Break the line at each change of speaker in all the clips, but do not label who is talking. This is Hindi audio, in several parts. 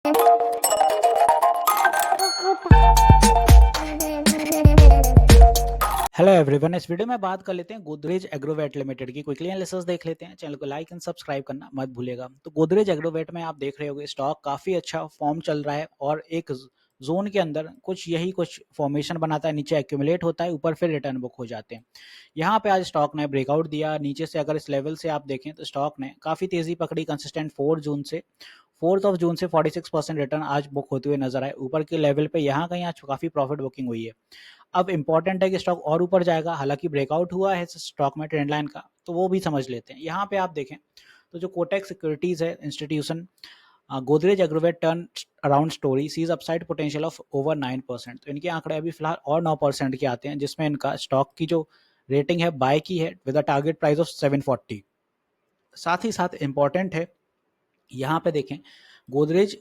हेलो एवरीवन, इस वीडियो में बात कर लेते हैं गोदरेज एग्रोवेट लिमिटेड की। क्विकली एनालिसिस देख लेते हैं। चैनल को लाइक एंड सब्सक्राइब करना मत भूलिएगा। तो गोदरेज एग्रोवेट में आप देख रहे होंगे स्टॉक काफ़ी अच्छा फॉर्म चल रहा है और एक जोन के अंदर कुछ फॉर्मेशन बनाता है, नीचे एक्यूमुलेट होता है, ऊपर फिर रिटर्न बुक हो जाते हैं। यहाँ पे आज स्टॉक ने ब्रेकआउट दिया नीचे से। अगर इस लेवल से आप देखें तो स्टॉक ने काफ़ी तेज़ी पकड़ी कंसिस्टेंट 4 जून से 46% रिटर्न आज बुक होते हुए नजर आए। ऊपर के लेवल पे यहाँ कहीं आज काफ़ी प्रॉफिट बुकिंग हुई है। अब इंपॉर्टेंट है कि स्टॉक और ऊपर जाएगा, हालांकि ब्रेकआउट हुआ है स्टॉक में ट्रेंड लाइन का, तो वो भी समझ लेते हैं। यहाँ पे आप देखें तो जो कोटेक सिक्योरिटीज है institution, Godrej Agrovet turn around story sees upside potential of over 9%। तो इनके आंकड़े अभी फिलहाल और 9% के आते हैं, जिसमें इनका स्टॉक की जो रेटिंग है बाय की है with a target price of 740। साथ ही साथ इंपॉर्टेंट है यहाँ पे देखें, Godrej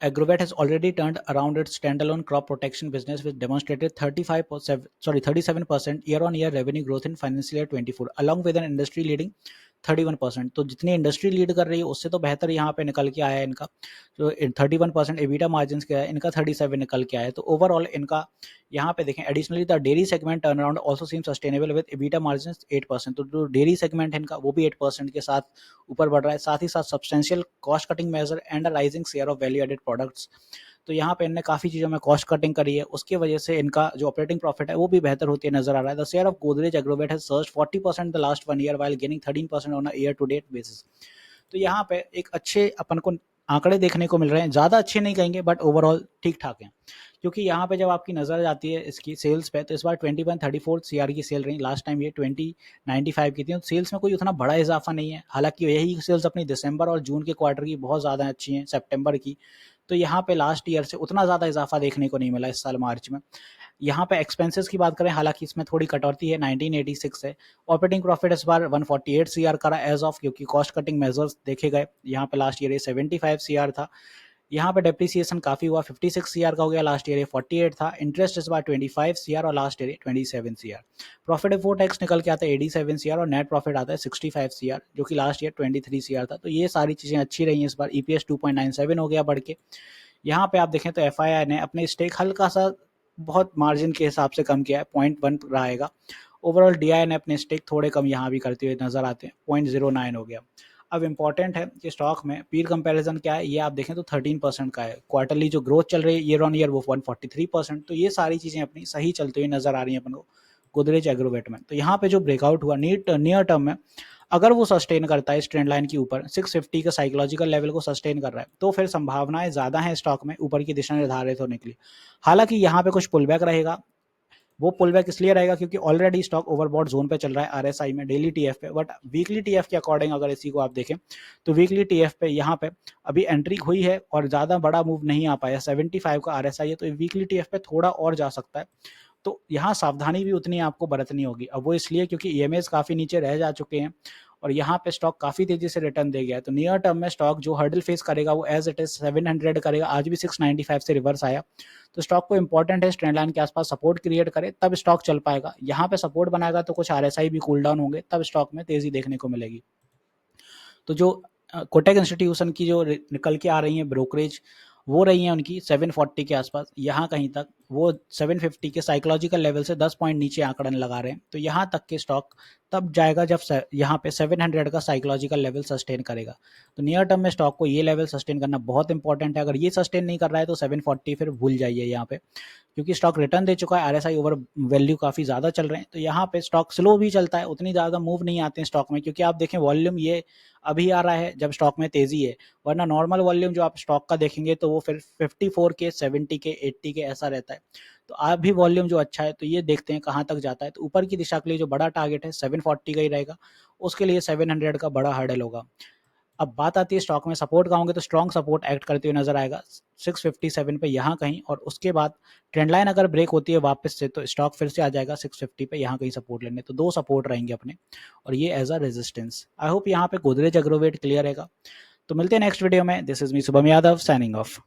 Agrovet has already turned around its standalone crop protection business, which demonstrated 37% year-on-year revenue growth in financial year 24, along with an industry-leading 31%। तो जितनी इंडस्ट्री लीड कर रही है उससे तो बेहतर यहाँ पे निकल के आया है इनका। जो 31% एबिटा मार्जिन के है, इनका 37 निकल के आया है। तो ओवरऑल इनका यहाँ पे देखें, additionally the dairy segment turn around also seem sustainable with EBITDA margin 8%। तो जो डेयरी सेगमेंट है इनका वो भी 8% के साथ ऊपर बढ़ रहा है। साथ ही साथ substantial cost cutting measure and rising share of value added products. तो यहाँ पे इनने काफ़ी चीज़ों में कॉस्ट कटिंग करी है, उसकी वजह से इनका जो ऑपरेटिंग प्रॉफिट है वो भी बेहतर होती है नजर आ रहा है। The share of Godrej Agrovet has surged 40% the last 1 year while gaining 13% on a year to date basis. तो यहाँ पे एक अच्छे अपन को आंकड़े देखने को मिल रहे हैं, ज़्यादा अच्छे नहीं कहेंगे बट ओवरऑल ठीक ठाक हैं। क्योंकि यहाँ पे जब आपकी नज़र जाती है इसकी सेल्स पे, तो इस बार 2134 CR की सेल रही, लास्ट टाइम ये 2095 की थी। तो सेल्स में कोई उतना बड़ा इजाफा नहीं है, हालांकि यही सेल्स अपनी दिसंबर और जून के क्वार्टर की बहुत ज़्यादा अच्छी हैं, सितंबर की। तो यहाँ पे लास्ट ईयर से उतना ज़्यादा इजाफा देखने को नहीं मिला इस साल मार्च में। यहाँ पे एक्सपेंसेस की बात करें, हालांकि इसमें थोड़ी कटौती है, 1986 है। ऑपरेटिंग प्रॉफिट इस बार 148 CR का रहा एज ऑफ, क्योंकि कॉस्ट कटिंग मेजर्स देखे गए। यहाँ पे लास्ट ईयर ये 75 CR था। यहाँ पे डेप्रिसिएशन काफ़ी हुआ, 56 CR का हो गया, लास्ट ईयर ये 48 था। इंटरेस्ट इस बार 25 CR और लास्ट ईयर ये 27 CR। प्रॉफिट बिफोर टैक्स निकल के आता है 87 CR और नेट प्रॉफिट आता है 65 CR, जो कि लास्ट ईयर 23 CR था। तो ये सारी चीज़ें अच्छी रही हैं इस बार। EPS 2.97 हो गया बढ़ के। यहाँ पे आप देखें तो FII ने अपने स्टेक हल्का सा बहुत मार्जिन के हिसाब से कम किया है, 0.1 रहेगा। ओवरऑल DI ने अपने स्टेक थोड़े कम यहाँ भी करते हुए नजर आते हैं, 0.09 हो गया। अब इंपॉर्टेंट है कि स्टॉक में पीर कंपैरिजन क्या है, ये आप देखें तो 13% का है। क्वार्टरली जो ग्रोथ चल रही है ईयर ऑन ईयर वो 143%। तो ये सारी चीज़ें अपनी सही चलती हुई नजर आ रही हैं अपन को गोदरेज एग्रोवेट में। तो यहाँ पे जो ब्रेकआउट हुआ नियर टर्म में, अगर वो सस्टेन करता है इस ट्रेंड लाइन के ऊपर, 650 का साइकोलॉजिकल लेवल को सस्टेन कर रहा है, तो फिर संभावनाएं ज़्यादा हैं स्टॉक में ऊपर की दिशा निर्धारित होने के लिए। हालांकि यहाँ पे कुछ पुल बैक रहेगा। वो पुल बैक इसलिए रहेगा क्योंकि ऑलरेडी स्टॉक ओवरबॉट जोन पे चल रहा है RSI में, डेली TF पे। बट वीकली TF के अकॉर्डिंग अगर इसी को आप देखें तो वीकली TF पे यहाँ पे अभी एंट्री हुई है और ज़्यादा बड़ा मूव नहीं आ पाया। 75 का RSI है, तो वीकली TF पे थोड़ा और जा सकता है। तो यहाँ सावधानी भी उतनी आपको बरतनी होगी। अब वो इसलिए क्योंकि EMAs काफ़ी नीचे रह जा चुके हैं और यहाँ पे स्टॉक काफ़ी तेज़ी से रिटर्न दे गया है। तो नियर टर्म में स्टॉक जो हर्डल फेस करेगा वो एज इट इज़ 700 करेगा। आज भी 695 से रिवर्स आया। तो स्टॉक को इंपॉर्टेंट है इस ट्रेंड लाइन के आसपास सपोर्ट क्रिएट करे, तब स्टॉक चल पाएगा। यहाँ पे सपोर्ट बनाएगा तो कुछ RSI भी कूल डाउन होंगे, तब स्टॉक में तेज़ी देखने को मिलेगी। तो जो कोटक इंस्टीट्यूशन की जो निकल के आ रही हैं ब्रोकरेज, वो रही हैं उनकी 740 के आसपास। यहाँ कहीं तक वो 750 के साइकोलॉजिकल लेवल से 10 पॉइंट नीचे आंकड़न लगा रहे हैं। तो यहाँ तक के स्टॉक तब जाएगा जब यहाँ पे 700 का साइकोलॉजिकल लेवल सस्टेन करेगा। तो नियर टर्म में स्टॉक को ये लेवल सस्टेन करना बहुत इंपॉर्टेंट है। अगर ये सस्टेन नहीं कर रहा है तो 740 फिर भूल जाइए यहाँ पे, क्योंकि स्टॉक रिटर्न दे चुका है। RSI ओवर वैल्यू काफ़ी ज़्यादा चल रहे हैं। तो यहाँ पे स्टॉक स्लो भी चलता है, उतनी ज़्यादा मूव नहीं आते हैं स्टॉक में, क्योंकि आप देखें वॉल्यूम ये अभी आ रहा है जब स्टॉक में तेज़ी है, वरना नॉर्मल वॉल्यूम जो आप स्टॉक का देखेंगे तो वो फिर 54 के 70 के 80 के ऐसा रहता है। तो आप भी वॉल्यूम जो अच्छा है, तो ये देखते हैं कहाँ तक जाता है। तो ऊपर की दिशा के लिए जो बड़ा टारगेट है 740 का ही रहेगा, उसके लिए 700 का बड़ा हर्डल होगा। अब बात आती है स्टॉक में सपोर्ट का होंगे, तो स्ट्रॉन्ग सपोर्ट एक्ट करते हुए नजर आएगा 657 पे यहाँ कहीं, और उसके बाद ट्रेंड लाइन अगर ब्रेक होती है वापस से तो स्टॉक फिर से आ जाएगा 650 पे यहाँ कहीं सपोर्ट लेने। तो दो सपोर्ट रहेंगे अपने और ये as a resistance. I hope यहाँ पे गोदरेज एग्रोवेट क्लियर रहेगा। तो मिलते हैं नेक्स्ट वीडियो में। This is me Shubham Yadav signing of.